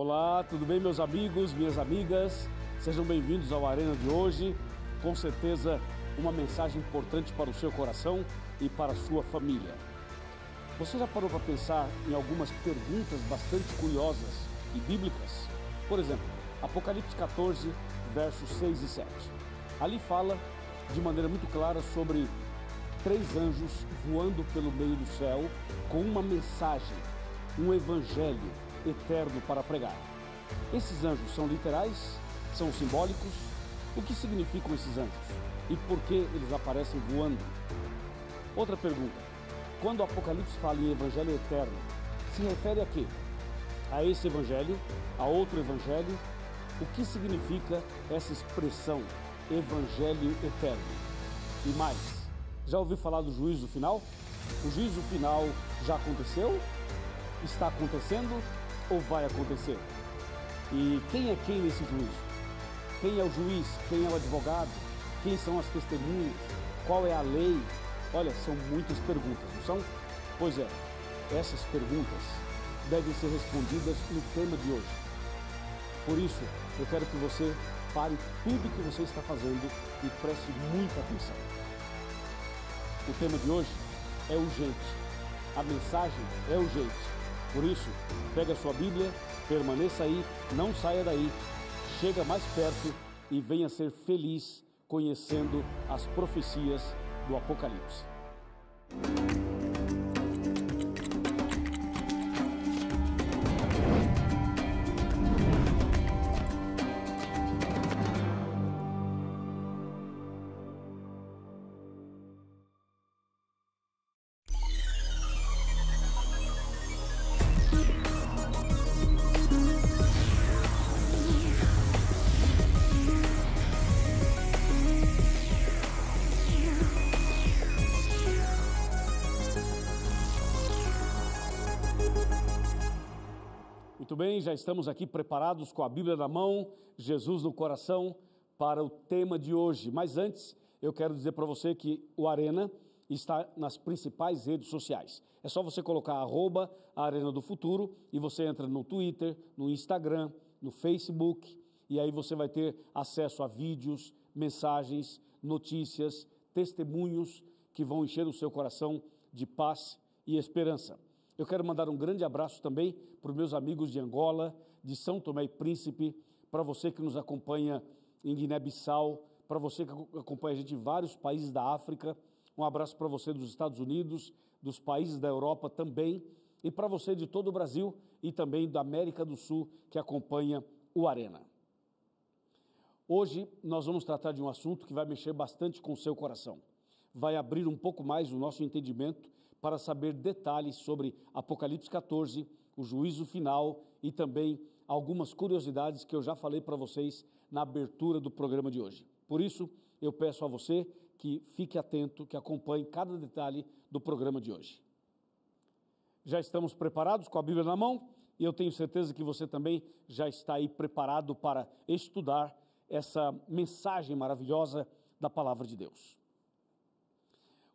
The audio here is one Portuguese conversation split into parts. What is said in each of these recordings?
Olá, tudo bem, meus amigos, minhas amigas? Sejam bem-vindos ao Arena de hoje. Com certeza, uma mensagem importante para o seu coração e para a sua família. Você já parou para pensar em algumas perguntas bastante curiosas e bíblicas? Por exemplo, Apocalipse 14, versos 6 e 7. Ali fala de maneira muito clara sobre 3 anjos voando pelo meio do céu com uma mensagem, um evangelho eterno para pregar. Esses anjos são literais? São simbólicos? O que significam esses anjos? E por que eles aparecem voando? Outra pergunta. Quando o Apocalipse fala em evangelho eterno, se refere a quê? A esse evangelho? A outro evangelho? O que significa essa expressão, evangelho eterno? E mais, já ouviu falar do juízo final? O juízo final já aconteceu? Está acontecendo ou vai acontecer? E quem é quem nesse juízo? Quem é o juiz? Quem é o advogado? Quem são as testemunhas? Qual é a lei? Olha, são muitas perguntas, não são? Pois é, essas perguntas devem ser respondidas no tema de hoje. Por isso, eu quero que você pare tudo que você está fazendo e preste muita atenção. O tema de hoje é urgente. A mensagem é urgente. Por isso, pega a sua Bíblia, permaneça aí, não saia daí, chega mais perto e venha ser feliz conhecendo as profecias do Apocalipse. Muito bem, já estamos aqui preparados com a Bíblia na mão, Jesus no coração, para o tema de hoje. Mas antes, eu quero dizer para você que o Arena está nas principais redes sociais. É só você colocar @Arena do Futuro e você entra no Twitter, no Instagram, no Facebook, e aí você vai ter acesso a vídeos, mensagens, notícias, testemunhos que vão encher o seu coração de paz e esperança. Eu quero mandar um grande abraço também para os meus amigos de Angola, de São Tomé e Príncipe, para você que nos acompanha em Guiné-Bissau, para você que acompanha a gente em vários países da África, um abraço para você dos Estados Unidos, dos países da Europa também, e para você de todo o Brasil e também da América do Sul que acompanha o Arena. Hoje nós vamos tratar de um assunto que vai mexer bastante com o seu coração. Vai abrir um pouco mais o nosso entendimento para saber detalhes sobre Apocalipse 14, o juízo final e também algumas curiosidades que eu já falei para vocês na abertura do programa de hoje. Por isso, eu peço a você que fique atento, que acompanhe cada detalhe do programa de hoje. Já estamos preparados com a Bíblia na mão e eu tenho certeza que você também já está aí preparado para estudar essa mensagem maravilhosa da Palavra de Deus.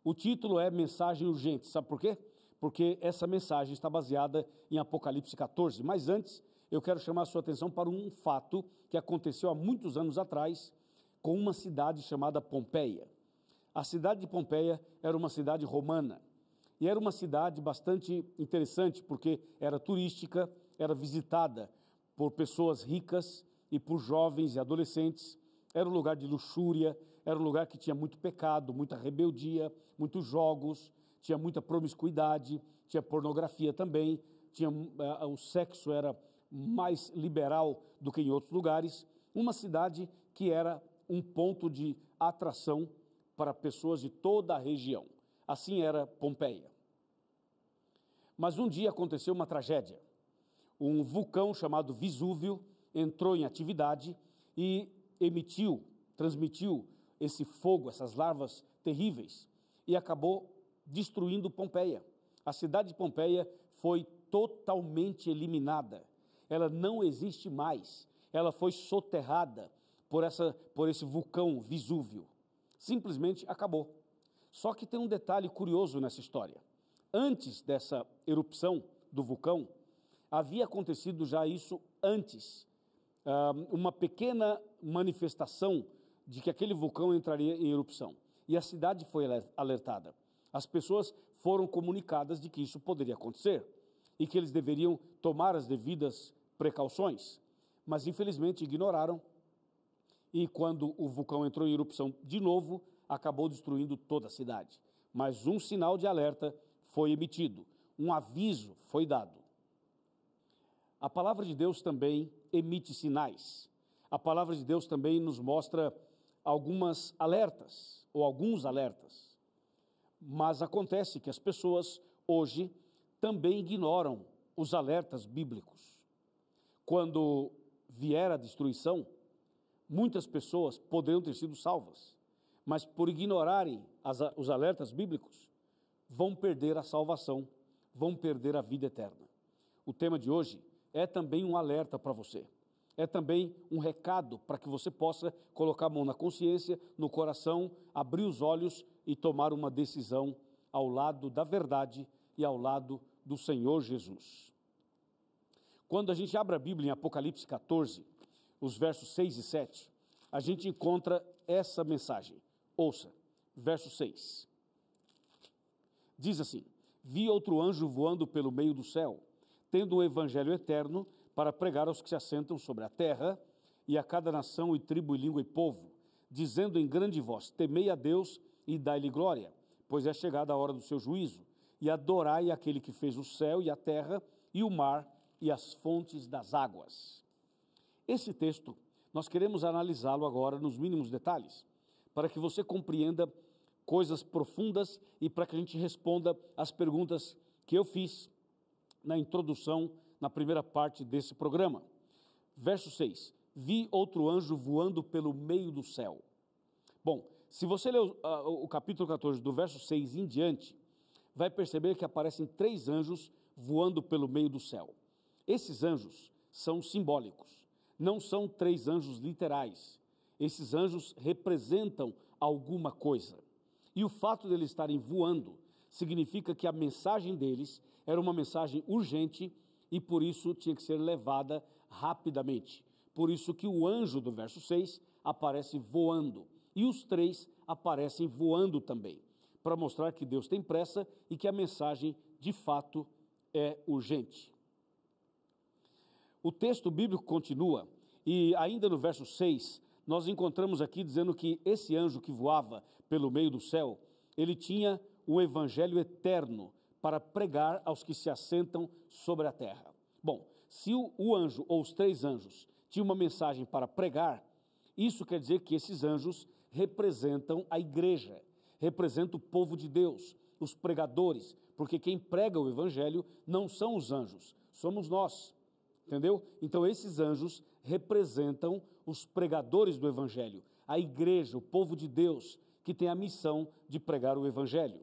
O título é Mensagem Urgente, sabe por quê? Porque essa mensagem está baseada em Apocalipse 14, mas antes eu quero chamar a sua atenção para um fato que aconteceu há muitos anos atrás com uma cidade chamada Pompeia. A cidade de Pompeia era uma cidade romana e era uma cidade bastante interessante porque era turística, era visitada por pessoas ricas e por jovens e adolescentes. Era um lugar de luxúria, era um lugar que tinha muito pecado, muita rebeldia, muitos jogos, tinha muita promiscuidade, tinha pornografia também, o sexo era mais liberal do que em outros lugares. Uma cidade que era um ponto de atração para pessoas de toda a região. Assim era Pompeia. Mas um dia aconteceu uma tragédia. Um vulcão chamado Vesúvio entrou em atividade e transmitiu esse fogo, essas larvas terríveis, e acabou destruindo Pompeia. A cidade de Pompeia foi totalmente eliminada. Ela não existe mais. Ela foi soterrada por esse vulcão Vesúvio. Simplesmente acabou. Só que tem um detalhe curioso nessa história. Antes dessa erupção do vulcão, havia acontecido já isso antes uma pequena manifestação de que aquele vulcão entraria em erupção. E a cidade foi alertada. As pessoas foram comunicadas de que isso poderia acontecer e que eles deveriam tomar as devidas precauções. Mas, infelizmente, ignoraram e, quando o vulcão entrou em erupção de novo, acabou destruindo toda a cidade. Mas um sinal de alerta foi emitido, um aviso foi dado. A palavra de Deus também emite sinais. A palavra de Deus também nos mostra alguns alertas. Mas acontece que as pessoas hoje também ignoram os alertas bíblicos. Quando vier a destruição, muitas pessoas poderiam ter sido salvas, mas por ignorarem os alertas bíblicos, vão perder a salvação, vão perder a vida eterna. O tema de hoje é também um alerta para você. É também um recado para que você possa colocar a mão na consciência, no coração, abrir os olhos e tomar uma decisão ao lado da verdade e ao lado do Senhor Jesus. Quando a gente abre a Bíblia em Apocalipse 14, os versos 6 e 7, a gente encontra essa mensagem. Ouça, verso 6. Diz assim: vi outro anjo voando pelo meio do céu, tendo o evangelho eterno para pregar aos que se assentam sobre a terra, e a cada nação e tribo e língua e povo, dizendo em grande voz: temei a Deus e dai-lhe glória, pois é chegada a hora do seu juízo, e adorai aquele que fez o céu e a terra e o mar e as fontes das águas. Esse texto, nós queremos analisá-lo agora nos mínimos detalhes, para que você compreenda coisas profundas e para que a gente responda as perguntas que eu fiz na introdução, na primeira parte desse programa. Verso 6, vi outro anjo voando pelo meio do céu. Bom, se você ler o capítulo 14, do verso 6 em diante, vai perceber que aparecem 3 anjos voando pelo meio do céu. Esses anjos são simbólicos, não são 3 anjos literais. Esses anjos representam alguma coisa. E o fato de eles estarem voando significa que a mensagem deles era uma mensagem urgente e por isso tinha que ser levada rapidamente. Por isso que o anjo do verso 6 aparece voando e os 3 aparecem voando também, para mostrar que Deus tem pressa e que a mensagem de fato é urgente. O texto bíblico continua e ainda no verso 6 nós encontramos aqui dizendo que esse anjo que voava pelo meio do céu, ele tinha o evangelho eterno para pregar aos que se assentam sobre a terra. Bom, se o anjo ou os 3 anjos tinham uma mensagem para pregar, isso quer dizer que esses anjos representam a igreja, representam o povo de Deus, os pregadores, porque quem prega o evangelho não são os anjos, somos nós, entendeu? Então esses anjos representam os pregadores do evangelho, a igreja, o povo de Deus, que tem a missão de pregar o evangelho.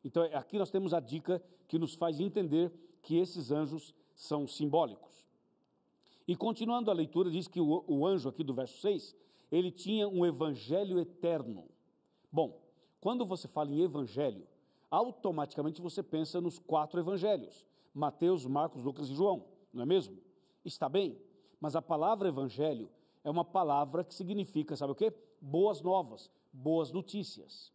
Então aqui nós temos a dica que nos faz entender que esses anjos são simbólicos. E continuando a leitura, diz que o anjo aqui do verso 6, ele tinha um evangelho eterno. Bom, quando você fala em evangelho, automaticamente você pensa nos 4 evangelhos, Mateus, Marcos, Lucas e João, não é mesmo? Está bem, mas a palavra evangelho é uma palavra que significa, sabe o quê? Boas novas, boas notícias.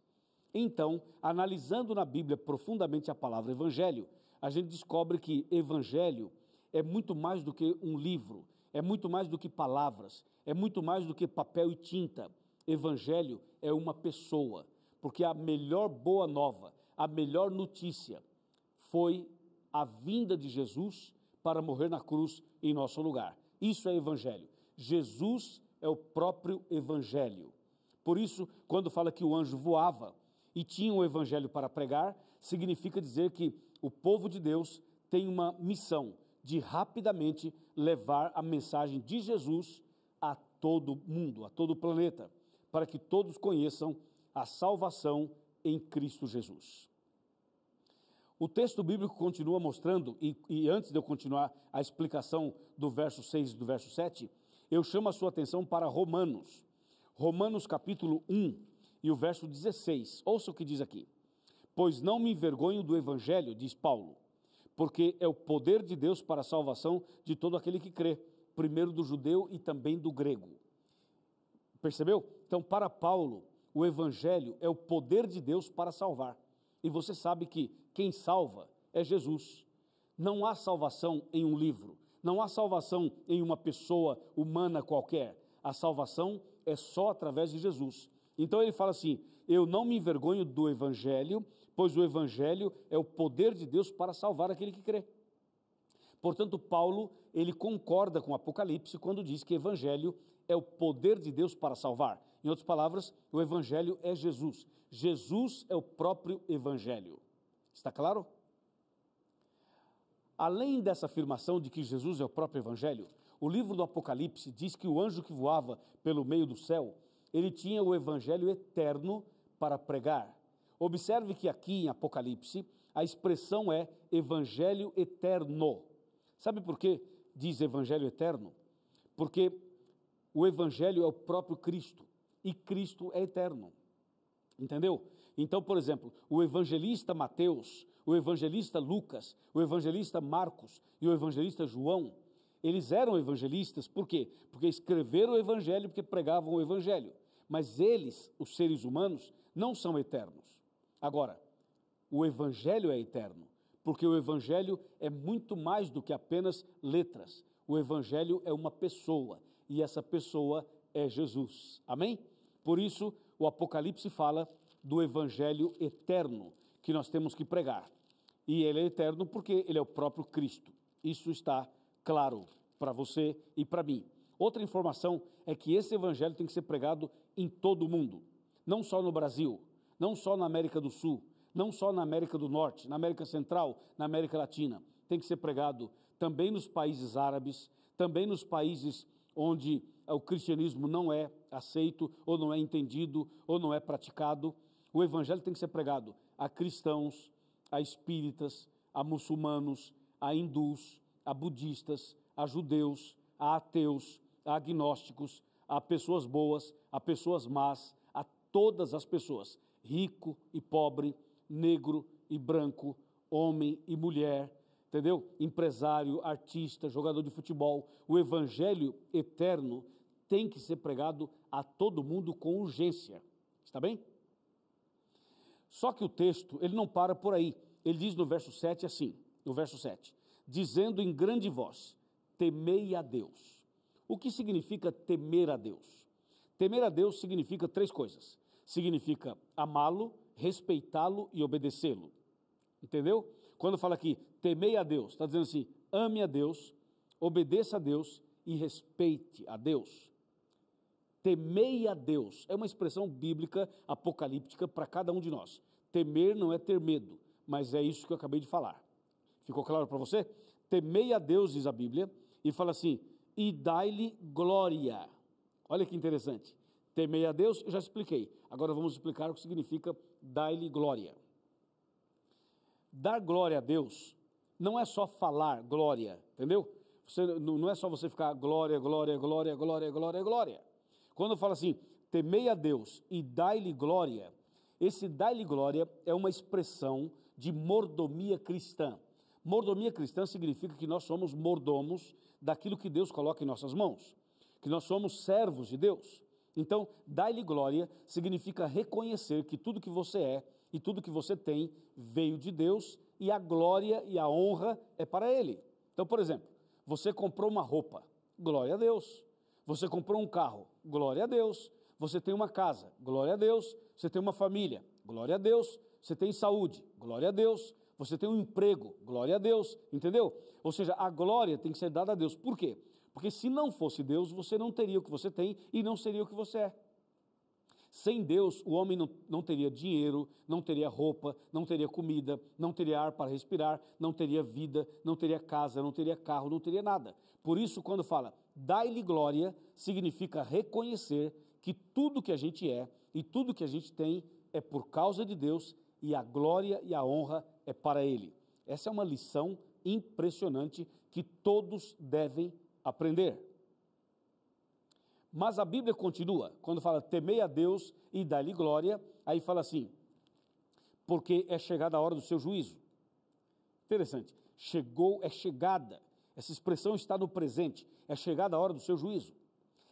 Então, analisando na Bíblia profundamente a palavra evangelho, a gente descobre que evangelho é muito mais do que um livro, é muito mais do que palavras, é muito mais do que papel e tinta. Evangelho é uma pessoa, porque a melhor boa nova, a melhor notícia foi a vinda de Jesus para morrer na cruz em nosso lugar. Isso é evangelho. Jesus é o próprio evangelho. Por isso, quando fala que o anjo voava e tinha um evangelho para pregar, significa dizer que o povo de Deus tem uma missão de rapidamente levar a mensagem de Jesus a todo mundo, a todo o planeta, para que todos conheçam a salvação em Cristo Jesus. O texto bíblico continua mostrando, e antes de eu continuar a explicação do verso 6 e do verso 7, eu chamo a sua atenção para Romanos. Romanos capítulo 1 e o verso 16. Ouça o que diz aqui. Pois não me envergonho do evangelho, diz Paulo, porque é o poder de Deus para a salvação de todo aquele que crê, primeiro do judeu e também do grego. Percebeu? Então, para Paulo, o evangelho é o poder de Deus para salvar. E você sabe que quem salva é Jesus. Não há salvação em um livro, não há salvação em uma pessoa humana qualquer. A salvação é só através de Jesus. Então ele fala assim: eu não me envergonho do evangelho, pois o evangelho é o poder de Deus para salvar aquele que crê. Portanto, Paulo, ele concorda com o Apocalipse quando diz que evangelho é o poder de Deus para salvar. Em outras palavras, o evangelho é Jesus. Jesus é o próprio evangelho. Está claro? Além dessa afirmação de que Jesus é o próprio evangelho, o livro do Apocalipse diz que o anjo que voava pelo meio do céu, ele tinha o evangelho eterno para pregar. Observe que aqui em Apocalipse, a expressão é evangelho eterno. Sabe por que diz evangelho eterno? Porque o evangelho é o próprio Cristo e Cristo é eterno. Entendeu? Então, por exemplo, o evangelista Mateus, o evangelista Lucas, o evangelista Marcos e o evangelista João, eles eram evangelistas, por quê? Porque escreveram o evangelho, porque pregavam o evangelho. Mas eles, os seres humanos, não são eternos. Agora, o evangelho é eterno, porque o evangelho é muito mais do que apenas letras. O evangelho é uma pessoa, e essa pessoa é Jesus. Amém? Por isso, o Apocalipse fala do evangelho eterno que nós temos que pregar. E ele é eterno porque ele é o próprio Cristo. Isso está claro para você e para mim. Outra informação é que esse evangelho tem que ser pregado em todo o mundo, não só no Brasil, não só na América do Sul, não só na América do Norte, na América Central, na América Latina. Tem que ser pregado também nos países árabes, também nos países onde o cristianismo não é aceito, ou não é entendido, ou não é praticado. O evangelho tem que ser pregado a cristãos, a espíritas, a muçulmanos, a hindus, a budistas, a judeus, a ateus, a agnósticos, a pessoas boas, a pessoas más, a todas as pessoas, rico e pobre, negro e branco, homem e mulher, entendeu? Empresário, artista, jogador de futebol. O evangelho eterno tem que ser pregado a todo mundo com urgência. Está bem? Só que o texto, ele não para por aí. Ele diz no verso 7 assim, no verso 7, dizendo em grande voz, temei a Deus. O que significa temer a Deus? Temer a Deus significa três coisas. Significa amá-lo, respeitá-lo e obedecê-lo. Entendeu? Quando fala aqui, temei a Deus, está dizendo assim, ame a Deus, obedeça a Deus e respeite a Deus. Temei a Deus é uma expressão bíblica apocalíptica para cada um de nós. Temer não é ter medo, mas é isso que eu acabei de falar. Ficou claro para você? Temei a Deus, diz a Bíblia, e fala assim, e dai-lhe glória. Olha que interessante. Temei a Deus, eu já expliquei. Agora vamos explicar o que significa dai-lhe glória. Dar glória a Deus não é só falar glória, entendeu? Não é só você ficar glória, glória, glória, glória, glória, glória. Quando fala assim, temei a Deus e dai-lhe glória, esse dai-lhe glória é uma expressão de mordomia cristã. Mordomia cristã significa que nós somos mordomos daquilo que Deus coloca em nossas mãos, que nós somos servos de Deus. Então, dai-lhe glória significa reconhecer que tudo que você é e tudo que você tem veio de Deus e a glória e a honra é para Ele. Então, por exemplo, você comprou uma roupa, glória a Deus. Você comprou um carro, glória a Deus. Você tem uma casa, glória a Deus. Você tem uma família, glória a Deus. Você tem saúde, glória a Deus. Você tem um emprego, glória a Deus, entendeu? Ou seja, a glória tem que ser dada a Deus. Por quê? Porque se não fosse Deus, você não teria o que você tem e não seria o que você é. Sem Deus, o homem não teria dinheiro, não teria roupa, não teria comida, não teria ar para respirar, não teria vida, não teria casa, não teria carro, não teria nada. Por isso, quando fala, dai-lhe glória, significa reconhecer que tudo que a gente é e tudo que a gente tem é por causa de Deus e a glória e a honra é para Ele. Essa é uma lição impressionante que todos devem aprender. Mas a Bíblia continua, quando fala temei a Deus e dai-lhe glória, aí fala assim, porque é chegada a hora do seu juízo. Interessante, é chegada, Essa expressão está no presente, é chegada a hora do seu juízo.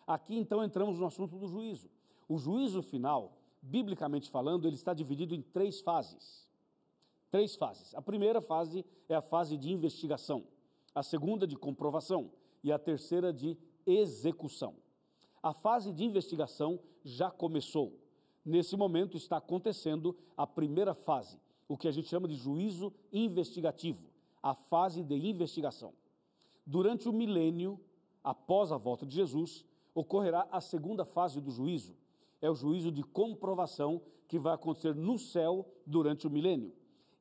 Aqui então entramos no assunto do juízo. O juízo final, biblicamente falando, ele está dividido em três fases. Três fases. A primeira fase é a fase de investigação, a segunda de comprovação e a terceira de execução. A fase de investigação já começou. Nesse momento está acontecendo a primeira fase, o que a gente chama de juízo investigativo, a fase de investigação. Durante o milênio, após a volta de Jesus, ocorrerá a segunda fase do juízo. É o juízo de comprovação que vai acontecer no céu durante o milênio.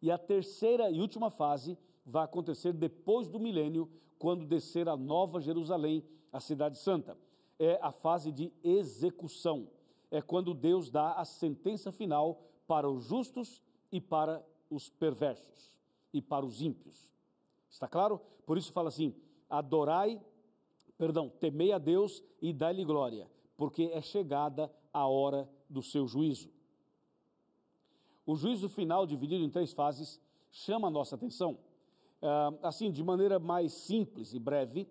E a terceira e última fase vai acontecer depois do milênio, quando descer a Nova Jerusalém, a Cidade Santa. É a fase de execução. É quando Deus dá a sentença final para os justos e para os perversos e para os ímpios. Está claro? Por isso fala assim, temei a Deus e dai-lhe glória, porque é chegada a hora do seu juízo. O juízo final, dividido em três fases, chama a nossa atenção. Assim, de maneira mais simples e breve,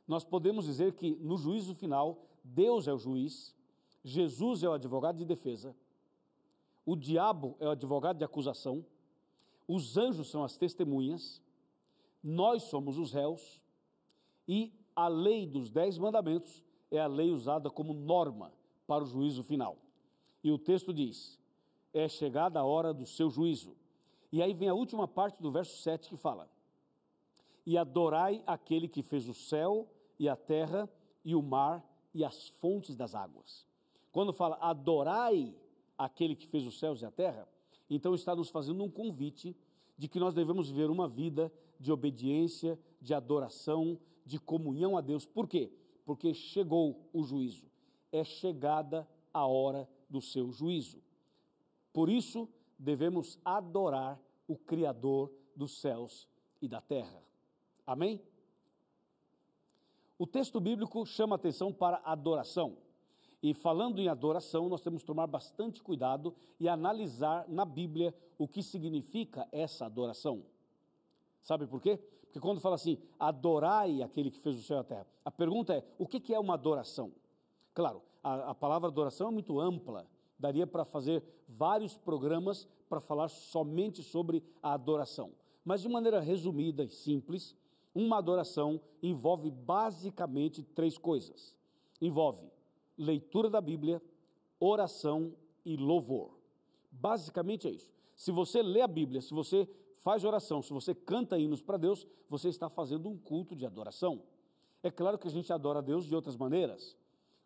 nós podemos dizer que no juízo final, Deus é o juiz, Jesus é o advogado de defesa, o diabo é o advogado de acusação, os anjos são as testemunhas, nós somos os réus, e a lei dos 10 mandamentos é a lei usada como norma para o juízo final. E o texto diz, é chegada a hora do seu juízo. E aí vem a última parte do verso 7 que fala, e adorai aquele que fez o céu e a terra e o mar e as fontes das águas. Quando fala adorai aquele que fez os céus e a terra, então está nos fazendo um convite de que nós devemos viver uma vida de obediência, de adoração, de comunhão a Deus. Por quê? Porque chegou o juízo. É chegada a hora do seu juízo. Por isso, devemos adorar o Criador dos céus e da terra. Amém? O texto bíblico chama atenção para adoração. E falando em adoração, nós temos que tomar bastante cuidado e analisar na Bíblia o que significa essa adoração. Sabe por quê? Porque quando fala assim, adorai aquele que fez o céu e a terra, a pergunta é, o que é uma adoração? Claro, a palavra adoração é muito ampla, daria para fazer vários programas para falar somente sobre a adoração. Mas de maneira resumida e simples, uma adoração envolve basicamente três coisas. Envolve leitura da Bíblia, oração e louvor. Basicamente é isso. Se você lê a Bíblia, se você faz oração, se você canta hinos para Deus, você está fazendo um culto de adoração. É claro que a gente adora a Deus de outras maneiras,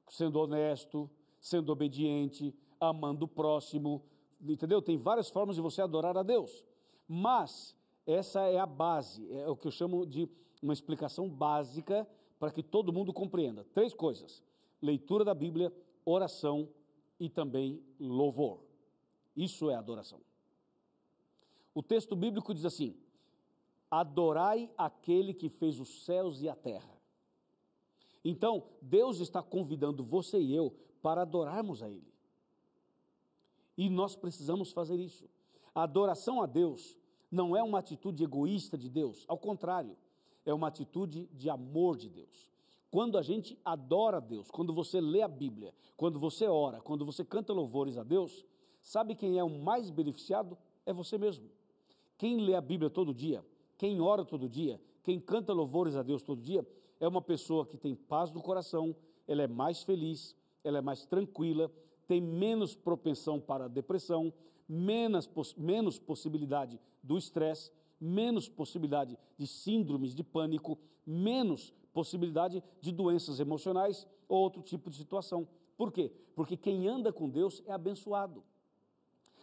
sendo honesto, sendo obediente, amando o próximo, entendeu? Tem várias formas de você adorar a Deus, mas essa é a base, é o que eu chamo de uma explicação básica para que todo mundo compreenda. Três coisas: leitura da Bíblia, oração e também louvor. Isso é adoração. O texto bíblico diz assim, adorai aquele que fez os céus e a terra. Então, Deus está convidando você e eu para adorarmos a Ele. E nós precisamos fazer isso. A adoração a Deus não é uma atitude egoísta de Deus, ao contrário, é uma atitude de amor de Deus. Quando a gente adora a Deus, quando você lê a Bíblia, quando você ora, quando você canta louvores a Deus, sabe quem é o mais beneficiado? É você mesmo. Quem lê a Bíblia todo dia, quem ora todo dia, quem canta louvores a Deus todo dia, é uma pessoa que tem paz no coração, ela é mais feliz, ela é mais tranquila, tem menos propensão para a depressão, menos possibilidade do estresse, menos possibilidade de síndromes de pânico, menos possibilidade de doenças emocionais ou outro tipo de situação. Por quê? Porque quem anda com Deus é abençoado.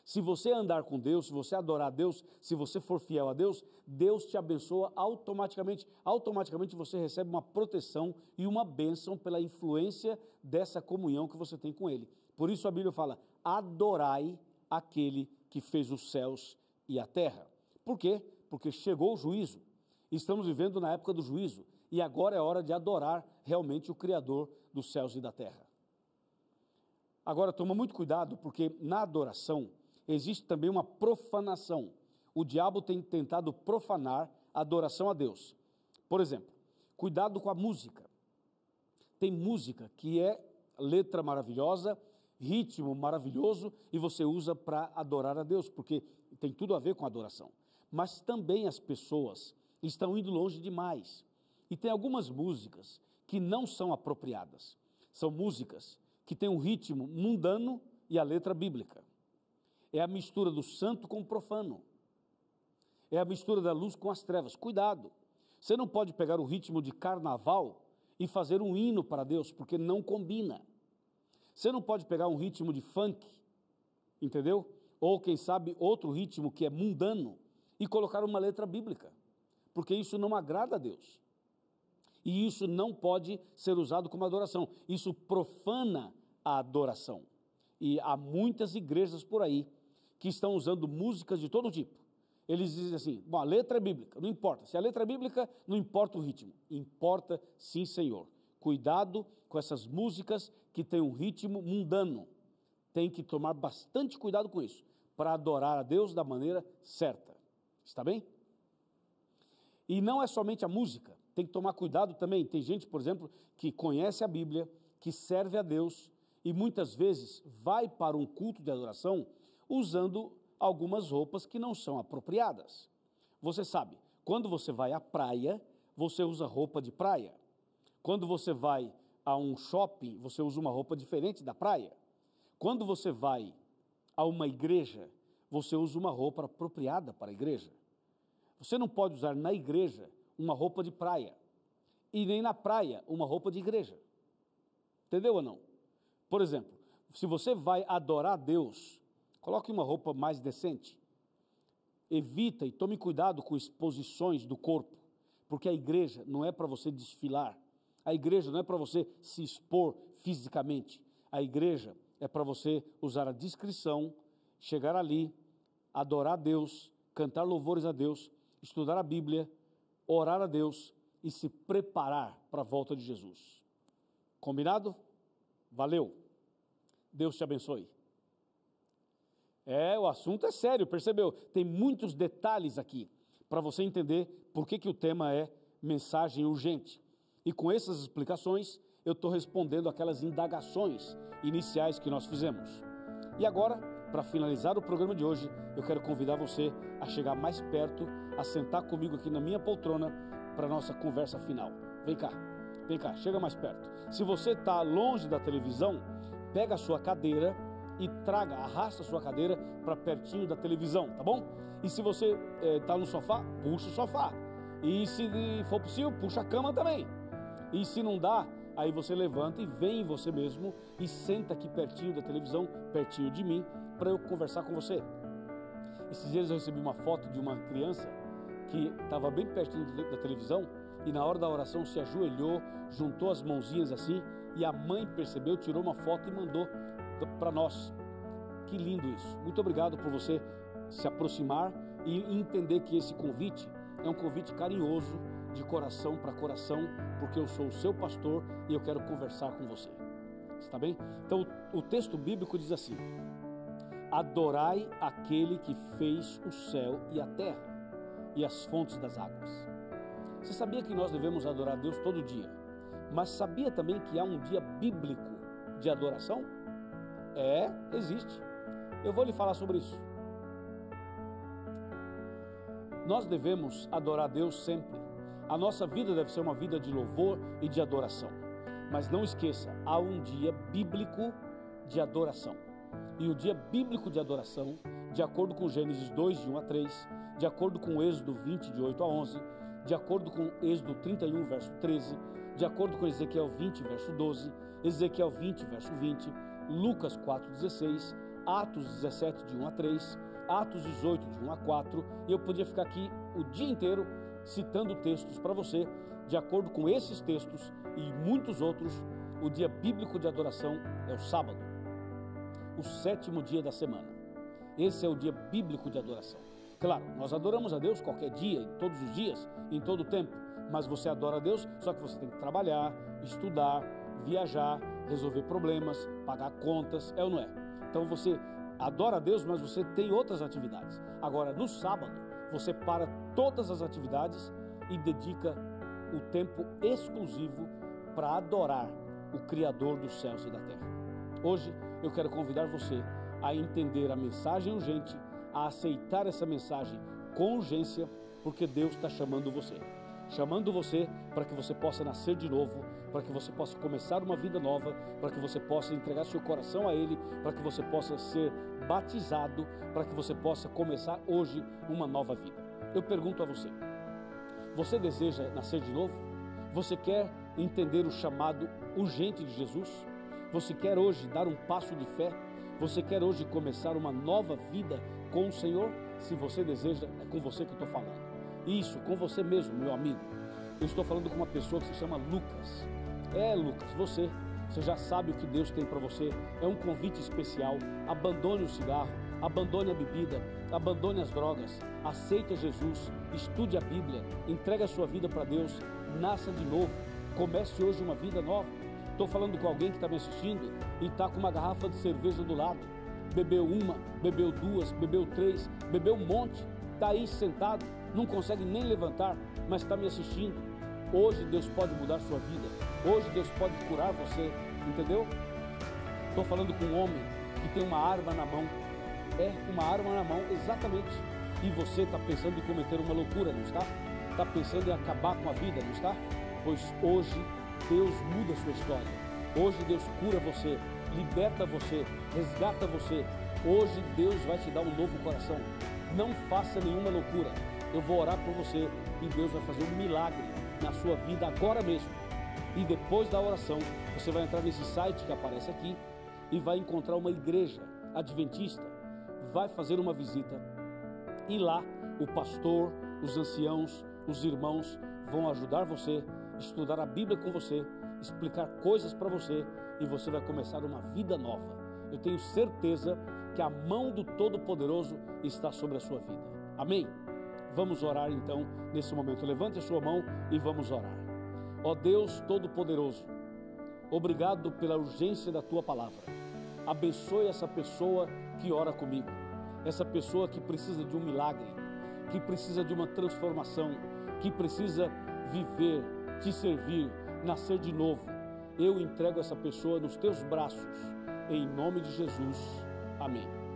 Se você andar com Deus, se você adorar a Deus, se você for fiel a Deus, Deus te abençoa automaticamente. Automaticamente você recebe uma proteção e uma bênção pela influência dessa comunhão que você tem com Ele. Por isso a Bíblia fala, adorai aquele que fez os céus e a terra. Por quê? Porque chegou o juízo. Estamos vivendo na época do juízo. E agora é hora de adorar realmente o Criador dos céus e da terra. Agora, toma muito cuidado, porque na adoração existe também uma profanação. O diabo tem tentado profanar a adoração a Deus. Por exemplo, Cuidado com a música. Tem música que é letra maravilhosa, ritmo maravilhoso, e você usa para adorar a Deus, porque tem tudo a ver com adoração. Mas também as pessoas estão indo longe demais. E tem algumas músicas que não são apropriadas. São músicas que têm um ritmo mundano e a letra bíblica. É a mistura do santo com o profano. É a mistura da luz com as trevas. Cuidado! Você não pode pegar o ritmo de carnaval e fazer um hino para Deus, porque não combina. Você não pode pegar um ritmo de funk, entendeu? Ou, quem sabe, outro ritmo que é mundano e colocar uma letra bíblica, porque isso não agrada a Deus. E isso não pode ser usado como adoração. Isso profana a adoração. E há muitas igrejas por aí que estão usando músicas de todo tipo. Eles dizem assim, bom, a letra é bíblica, não importa. Se a letra é bíblica, não importa o ritmo. Importa sim, Senhor. Cuidado com essas músicas que têm um ritmo mundano. Tem que tomar bastante cuidado com isso, para adorar a Deus da maneira certa. Está bem? E não é somente a música. Tem que tomar cuidado também. Tem gente, por exemplo, que conhece a Bíblia, que serve a Deus e muitas vezes vai para um culto de adoração usando algumas roupas que não são apropriadas. Você sabe, quando você vai à praia, você usa roupa de praia. Quando você vai a um shopping, você usa uma roupa diferente da praia. Quando você vai a uma igreja, você usa uma roupa apropriada para a igreja. Você não pode usar na igreja uma roupa de praia e nem na praia uma roupa de igreja. Entendeu ou não? Por exemplo, se você vai adorar a Deus, coloque uma roupa mais decente. Evita e tome cuidado com exposições do corpo, porque a igreja não é para você desfilar. A igreja não é para você se expor fisicamente. A igreja é para você usar a discrição, chegar ali, adorar a Deus, cantar louvores a Deus, estudar a Bíblia, orar a Deus e se preparar para a volta de Jesus. Combinado? Valeu. Deus te abençoe. O assunto é sério, percebeu? Tem muitos detalhes aqui para você entender por que o tema é mensagem urgente. E com essas explicações, eu estou respondendo aquelas indagações iniciais que nós fizemos. E agora, para finalizar o programa de hoje, eu quero convidar você a chegar mais perto, a sentar comigo aqui na minha poltrona para a nossa conversa final. Vem cá, chega mais perto. Se você está longe da televisão, pega a sua cadeira e arrasta a sua cadeira para pertinho da televisão, tá bom? E se você está no sofá, puxa o sofá. E se for possível, puxa a cama também. E se não dá, aí você levanta e vem você mesmo e senta aqui pertinho da televisão, pertinho de mim, para eu conversar com você. Esses dias eu recebi uma foto de uma criança que estava bem pertinho da televisão e na hora da oração se ajoelhou, juntou as mãozinhas assim e a mãe percebeu, tirou uma foto e mandou para nós. Que lindo isso. Muito obrigado por você se aproximar e entender que esse convite é um convite carinhoso, de coração para coração, porque eu sou o seu pastor e eu quero conversar com você. Está bem? Então o texto bíblico diz assim: adorai aquele que fez o céu e a terra e as fontes das águas. Você sabia que nós devemos adorar a Deus todo dia? Mas sabia também que há um dia bíblico de adoração? Existe. Eu vou lhe falar sobre isso. Nós devemos adorar a Deus sempre. A nossa vida deve ser uma vida de louvor e de adoração. Mas não esqueça, há um dia bíblico de adoração. E o dia bíblico de adoração, de acordo com Gênesis 2, de 1 a 3, de acordo com Êxodo 20, de 8 a 11, de acordo com Êxodo 31, verso 13, de acordo com Ezequiel 20, verso 12, Ezequiel 20, verso 20, Lucas 4, 16, Atos 17, de 1 a 3, Atos 18, de 1 a 4, e eu podia ficar aqui o dia inteiro citando textos para você. De acordo com esses textos e muitos outros, o dia bíblico de adoração é o sábado, o 7º dia da semana. Esse é o dia bíblico de adoração. Claro, nós adoramos a Deus qualquer dia, todos os dias, em todo o tempo, mas você adora a Deus, só que você tem que trabalhar, estudar, viajar, resolver problemas, pagar contas, ou não é? Então você adora a Deus, mas você tem outras atividades. Agora, no sábado, você para todas as atividades e dedica o tempo exclusivo para adorar o Criador dos céus e da terra. Hoje eu quero convidar você a entender a mensagem urgente, a aceitar essa mensagem com urgência, porque Deus está chamando você para que você possa nascer de novo, para que você possa começar uma vida nova, para que você possa entregar seu coração a Ele, para que você possa ser batizado, para que você possa começar hoje uma nova vida. Eu pergunto a você, você deseja nascer de novo? Você quer entender o chamado urgente de Jesus? Você quer hoje dar um passo de fé? Você quer hoje começar uma nova vida com o Senhor? Se você deseja, é com você que eu estou falando. Isso, com você mesmo, meu amigo. Eu estou falando com uma pessoa que se chama Lucas. Lucas, você já sabe o que Deus tem para você. É um convite especial. Abandone o cigarro, abandone a bebida, abandone as drogas, aceite Jesus, estude a Bíblia, entregue a sua vida para Deus, nasça de novo, comece hoje uma vida nova. Estou falando com alguém que está me assistindo e está com uma garrafa de cerveja do lado. Bebeu uma, bebeu duas, bebeu três, bebeu um monte, está aí sentado, não consegue nem levantar, mas está me assistindo. Hoje Deus pode mudar a sua vida, hoje Deus pode curar você, entendeu? Estou falando com um homem que tem uma arma na mão, uma arma na mão, exatamente, e você está pensando em cometer uma loucura, não está? Está pensando em acabar com a vida, não está? Pois hoje Deus muda a sua história, hoje Deus cura você, liberta você, resgata você, hoje Deus vai te dar um novo coração. Não faça nenhuma loucura. Eu vou orar por você e Deus vai fazer um milagre na sua vida agora mesmo. E depois da oração, você vai entrar nesse site que aparece aqui e vai encontrar uma igreja adventista. Vai fazer uma visita e lá o pastor, os anciãos, os irmãos vão ajudar você, estudar a Bíblia com você, explicar coisas para você e você vai começar uma vida nova. Eu tenho certeza que a mão do Todo-Poderoso está sobre a sua vida. Amém? Vamos orar então nesse momento. Levante a sua mão e vamos orar. Ó Deus Todo-Poderoso, obrigado pela urgência da Tua palavra. Abençoe essa pessoa que ora comigo, essa pessoa que precisa de um milagre, que precisa de uma transformação, que precisa viver, Te servir, nascer de novo. Eu entrego essa pessoa nos Teus braços, em nome de Jesus. Amém.